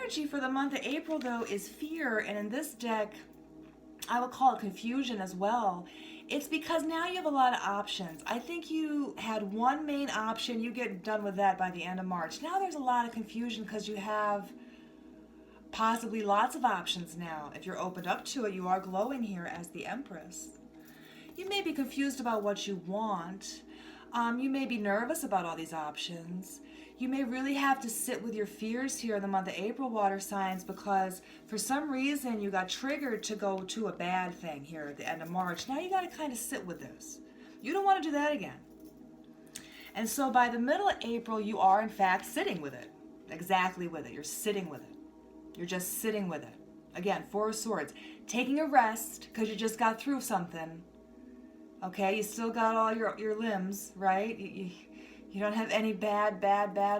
energy for the month of April, though, is fear. And in this deck, I would call it confusion as well. It's because now you have a lot of options. I think you had one main option. You get done with that by the end of March. Now there's a lot of confusion because you have possibly lots of options now. If you're opened up to it, you are glowing here as the Empress. You may be confused about what you want. You may be nervous about all these options. You may really have to sit with your fears here in the month of April, water signs, because for some reason you got triggered to go to a bad thing here at the end of March. Now you got to kind of sit with this. You don't want to do that again. And so by the middle of April, you are in fact sitting with it. Exactly with it. You're sitting with it. You're just sitting with it. Again, Four of Swords. Taking a rest because you just got through something. Okay, you still got all your limbs, right? You don't have any bad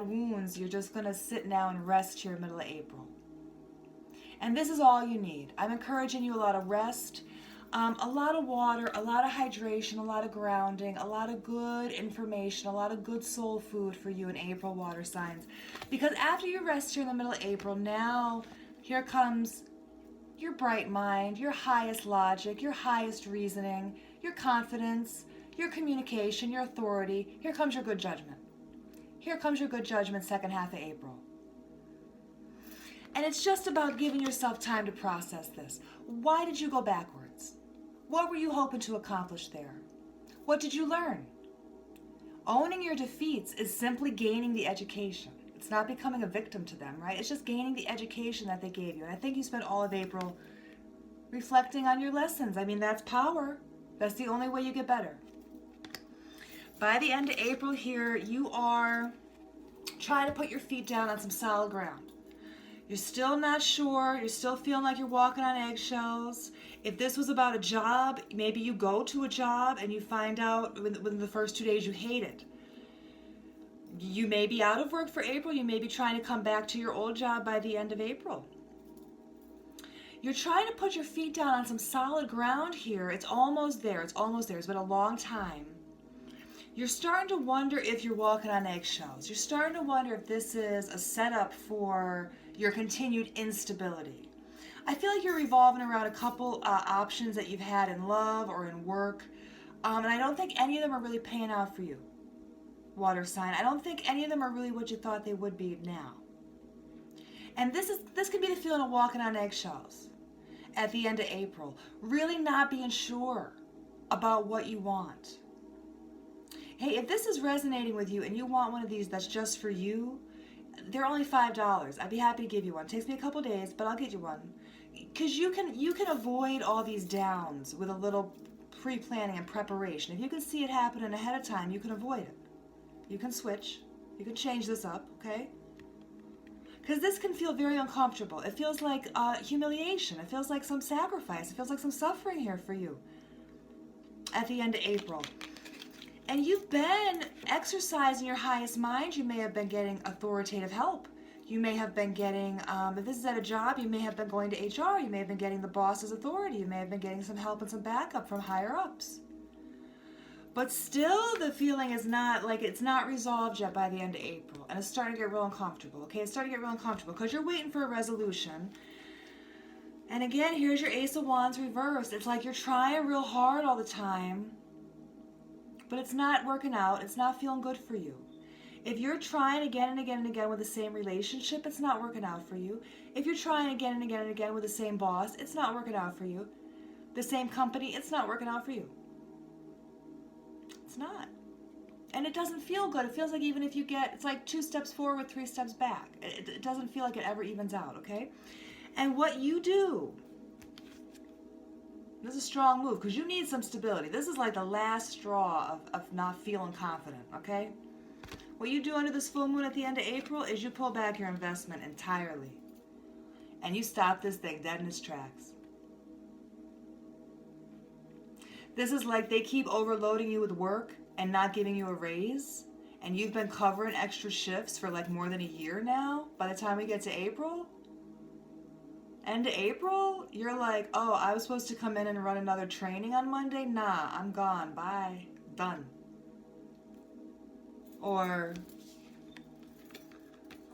wounds. You're just going to sit now and rest here middle of April. And this is all you need. I'm encouraging you a lot of rest, a lot of water, a lot of hydration, a lot of grounding, a lot of good information, a lot of good soul food for you in April, water signs. Because after you rest here in the middle of April, now here comes your bright mind, your highest logic, your highest reasoning, your confidence, your communication, your authority. Here comes your good judgment. Here comes your good judgment second half of April. And it's just about giving yourself time to process this. Why did you go backwards? What were you hoping to accomplish there? What did you learn? Owning your defeats is simply gaining the education. It's not becoming a victim to them, right? It's just gaining the education that they gave you. And I think you spent all of April reflecting on your lessons. I mean, that's power. That's the only way you get better. By the end of April here, you are trying to put your feet down on some solid ground. You're still not sure. You're still feeling like you're walking on eggshells. If this was about a job, maybe you go to a job and you find out within the first 2 days you hate it. You may be out of work for April. You may be trying to come back to your old job by the end of April. You're trying to put your feet down on some solid ground here. It's almost there. It's almost there. It's been a long time. You're starting to wonder if you're walking on eggshells. You're starting to wonder if this is a setup for your continued instability. I feel like you're revolving around a couple options that you've had in love or in work, and I don't think any of them are really paying out for you, water sign. I don't think any of them are really what you thought they would be now. And this can be the feeling of walking on eggshells at the end of April, really not being sure about what you want. Hey, if this is resonating with you and you want one of these that's just for you, they're only $5. I'd be happy to give you one. It takes me a couple days, but I'll get you one. Because you can avoid all these downs with a little pre-planning and preparation. If you can see it happening ahead of time, you can avoid it. You can switch. You can change this up, okay? Because this can feel very uncomfortable. It feels like humiliation. It feels like some sacrifice. It feels like some suffering here for you at the end of April. And you've been exercising your highest mind. You may have been getting authoritative help. You may have been getting, if this is at a job, you may have been going to HR. You may have been getting the boss's authority. You may have been getting some help and some backup from higher ups. But still the feeling is not, like it's not resolved yet by the end of April. And it's starting to get real uncomfortable, okay? It's starting to get real uncomfortable because you're waiting for a resolution. And again, here's your Ace of Wands reversed. It's like you're trying real hard all the time, but it's not working out. It's not feeling good for you. If you're trying again and again and again with the same relationship, it's not working out for you. If you're trying again and again and again with the same boss, it's not working out for you. The same company, it's not working out for you. It's not. And it doesn't feel good. It feels like even if you get, it's like 2 steps forward, 3 steps back. It doesn't feel like it ever evens out, okay? And what you do, this is a strong move because you need some stability. This is like the last straw of not feeling confident, okay? What you do under this full moon at the end of April is you pull back your investment entirely. And you stop this thing dead in its tracks. This is like they keep overloading you with work and not giving you a raise. And you've been covering extra shifts for like more than a year now. By the time we get to April, end of April, you're like, oh, I was supposed to come in and run another training on Monday? Nah, I'm gone. Bye. Done. Or,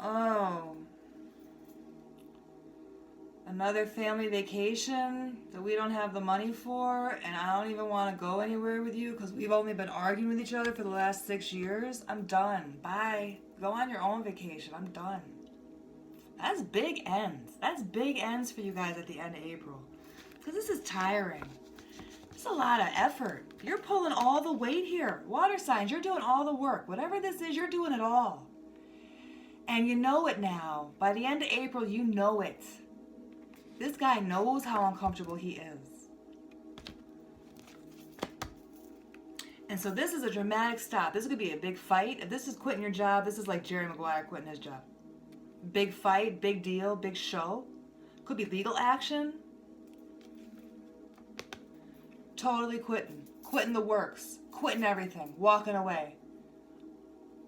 oh, Another family vacation that we don't have the money for, and I don't even want to go anywhere with you because we've only been arguing with each other for the last 6 years. I'm done. Bye. Go on your own vacation. I'm done. That's big ends. That's big ends for you guys at the end of April. Because this is tiring. It's a lot of effort. You're pulling all the weight here. Water signs, you're doing all the work. Whatever this is, you're doing it all. And you know it now. By the end of April, you know it. This guy knows how uncomfortable he is. And so this is a dramatic stop. This is going to be a big fight. If this is quitting your job, this is like Jerry Maguire quitting his job. Big fight, big deal, big show. Could be legal action. Totally quitting. Quitting the works. Quitting everything. Walking away.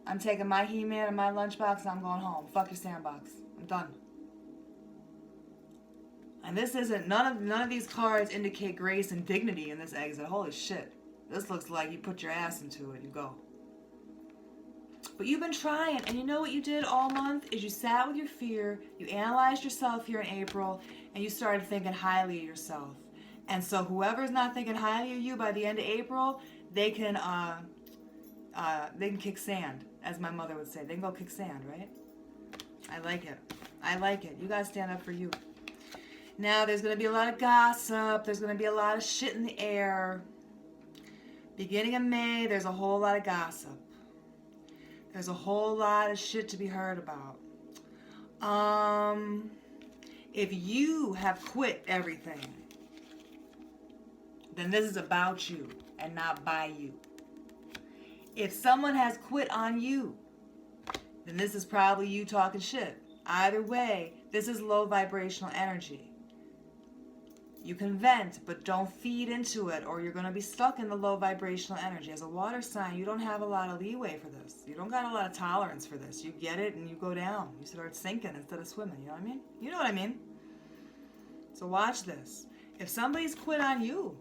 I'm taking my He-Man and my lunchbox and I'm going home. Fuck your sandbox. I'm done. And this isn't, none of these cards indicate grace and dignity in this exit. Holy shit. This looks like you put your ass into it. You go. But you've been trying, and you know what you did all month is you sat with your fear, you analyzed yourself here in April, and you started thinking highly of yourself. And so whoever's not thinking highly of you by the end of April, they can kick sand, as my mother would say. They can go kick sand, right? I like it. I like it. You gotta stand up for you. Now there's gonna be a lot of gossip. There's gonna be a lot of shit in the air. Beginning of May, there's a whole lot of gossip. There's a whole lot of shit to be heard about. If you have quit everything, then this is about you and not by you. If someone has quit on you, then this is probably you talking shit. Either way, this is low vibrational energy. You can vent, but don't feed into it or you're going to be stuck in the low vibrational energy. As a water sign, you don't have a lot of leeway for this. You don't got a lot of tolerance for this. You get it and you go down. You start sinking instead of swimming. You know what I mean? You know what I mean? So watch this. If somebody's quit on you,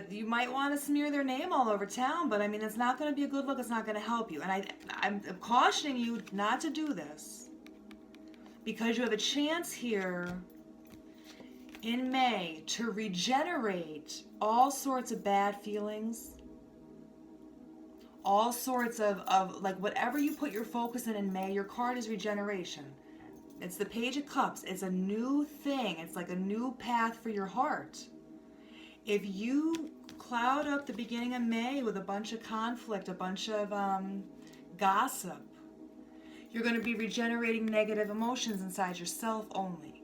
you might want to smear their name all over town, but I mean, it's not going to be a good look. It's not going to help you. And I'm cautioning you not to do this because you have a chance here in May to regenerate all sorts of bad feelings, all sorts of like whatever you put your focus in May, your card is regeneration. It's the Page of Cups. It's a new thing. It's like a new path for your heart. If you cloud up the beginning of May with a bunch of conflict, a bunch of gossip, you're going to be regenerating negative emotions inside yourself only.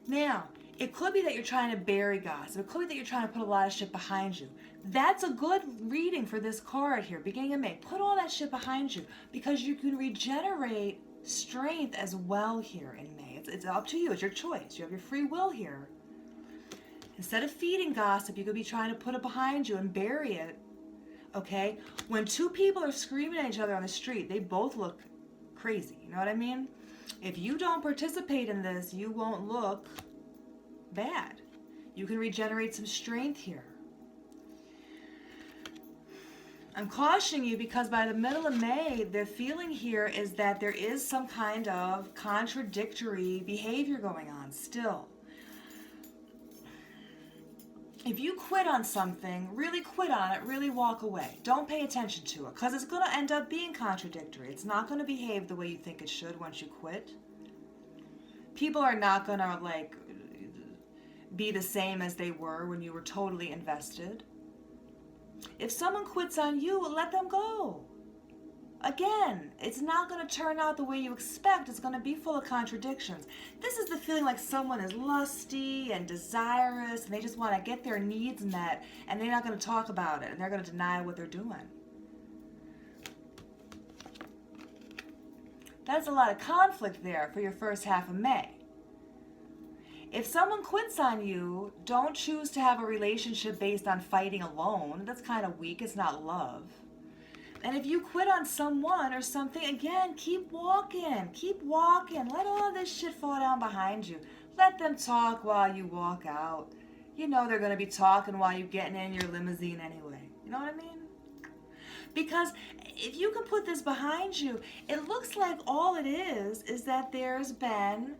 Now, it could be that you're trying to bury gossip. It could be that you're trying to put a lot of shit behind you. That's a good reading for this card here, beginning of May. Put all that shit behind you because you can regenerate strength as well here in May. It's up to you. It's your choice. You have your free will here. Instead of feeding gossip, you could be trying to put it behind you and bury it, okay? When two people are screaming at each other on the street, they both look crazy, you know what I mean? If you don't participate in this, you won't look bad. You can regenerate some strength here. I'm cautioning you because by the middle of May, the feeling here is that there is some kind of contradictory behavior going on still. If you quit on something, really quit on it, really walk away. Don't pay attention to it because it's going to end up being contradictory. It's not going to behave the way you think it should once you quit. People are not going to like be the same as they were when you were totally invested. If someone quits on you, let them go. Again, it's not going to turn out the way you expect. It's going to be full of contradictions. This is the feeling like someone is lusty and desirous and they just want to get their needs met and they're not going to talk about it and they're going to deny what they're doing. That's a lot of conflict there for your first half of May. If someone quits on you, don't choose to have a relationship based on fighting alone. That's kind of weak. It's not love. And if you quit on someone or something, again, keep walking. Keep walking. Let all this shit fall down behind you. Let them talk while you walk out. You know they're going to be talking while you're getting in your limousine anyway. You know what I mean? Because if you can put this behind you, it looks like all it is that there's been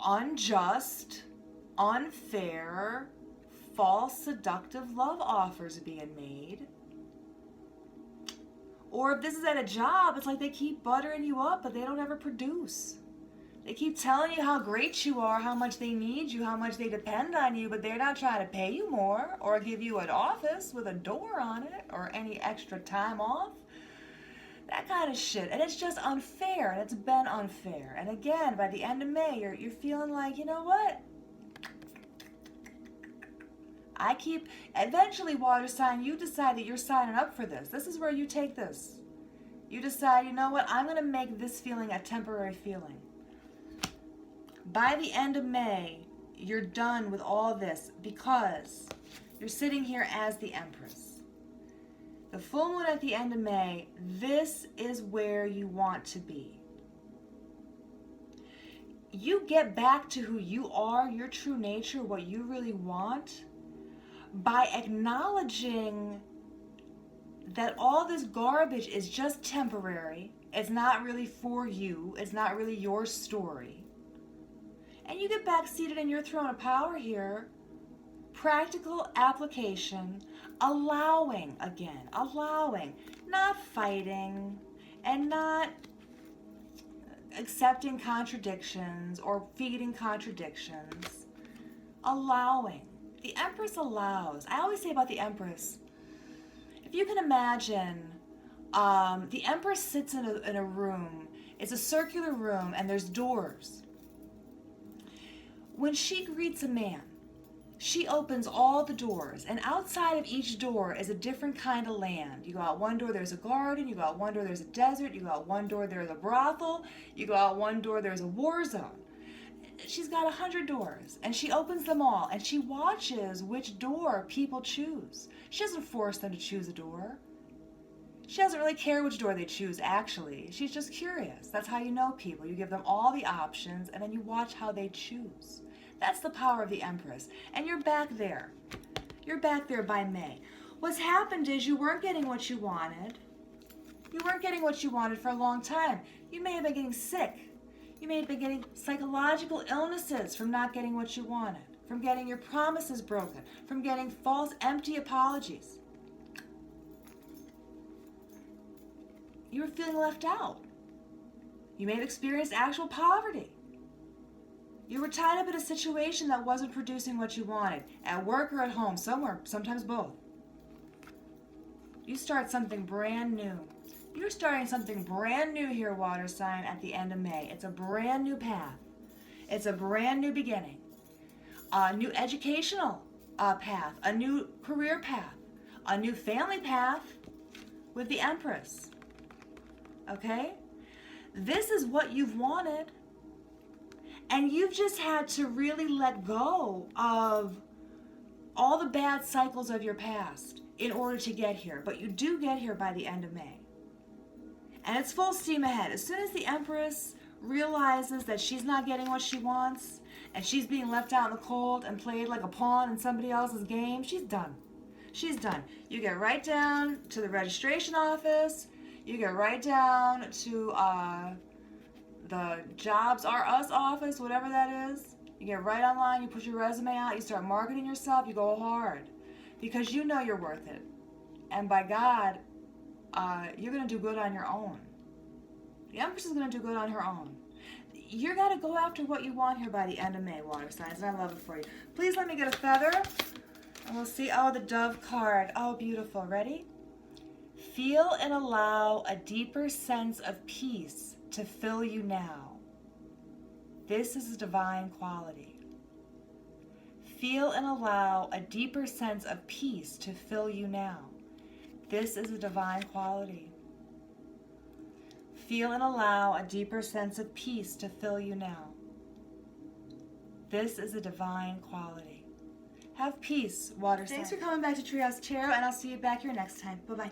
unjust, unfair, false, seductive love offers being made. Or if this is at a job, it's like they keep buttering you up, but they don't ever produce. They keep telling you how great you are, how much they need you, how much they depend on you, but they're not trying to pay you more or give you an office with a door on it or any extra time off. That kind of shit. And it's just unfair, and it's been unfair. And again, by the end of May, you're feeling like, you know what? Eventually, water sign, you decide that you're signing up for this. This is where you take this. You decide, you know what? I'm going to make this feeling a temporary feeling. By the end of May, you're done with all this because you're sitting here as the Empress. The full moon at the end of May, this is where you want to be. You get back to who you are, your true nature, what you really want, by acknowledging that all this garbage is just temporary. It's not really for you. It's not really your story. And you get back seated in your throne of power here. Practical application, allowing, not fighting and not accepting contradictions or feeding contradictions. Allowing. The Empress allows. I always say about the Empress, if you can imagine, the Empress sits in a room. It's a circular room and there's doors. When she greets a man, she opens all the doors, and outside of each door is a different kind of land. You go out one door, there's a garden. You go out one door, there's a desert. You go out one door, there's a brothel. You go out one door, there's a war zone. She's got 100 doors, and she opens them all, and she watches which door people choose. She doesn't force them to choose a door. She doesn't really care which door they choose, actually. She's just curious. That's how you know people. You give them all the options, and then you watch how they choose. That's the power of the Empress. And you're back there. You're back there by May. What's happened is you weren't getting what you wanted. You weren't getting what you wanted for a long time. You may have been getting sick. You may have been getting psychological illnesses from not getting what you wanted, from getting your promises broken, from getting false, empty apologies. You were feeling left out. You may have experienced actual poverty. You were tied up in a situation that wasn't producing what you wanted, at work or at home, somewhere, sometimes both. You start something brand new. You're starting something brand new here, water sign, at the end of May. It's a brand new path. It's a brand new beginning. A new educational path, a new career path, a new family path with the Empress. Okay? This is what you've wanted. And you've just had to really let go of all the bad cycles of your past in order to get here. But you do get here by the end of May. And it's full steam ahead. As soon as the Empress realizes that she's not getting what she wants and she's being left out in the cold and played like a pawn in somebody else's game, she's done. She's done. You get right down to the registration office. You get right down to the Jobs R Us office, whatever that is. You get right online, you put your resume out, you start marketing yourself, you go hard. Because you know you're worth it. And by God, you're going to do good on your own. The Empress is going to do good on her own. You're going to go after what you want here by the end of May, water signs, and I love it for you. Please let me get a feather, and we'll see. Oh, the Dove card. Oh, beautiful. Ready? Feel and allow a deeper sense of peace to fill you now. This is a divine quality. Feel and allow a deeper sense of peace to fill you now. This is a divine quality. Feel and allow a deeper sense of peace to fill you now. This is a divine quality. Have peace, water sign. Thanks for coming back to TreeHouse Tarot, and I'll see you back here next time. Bye-bye.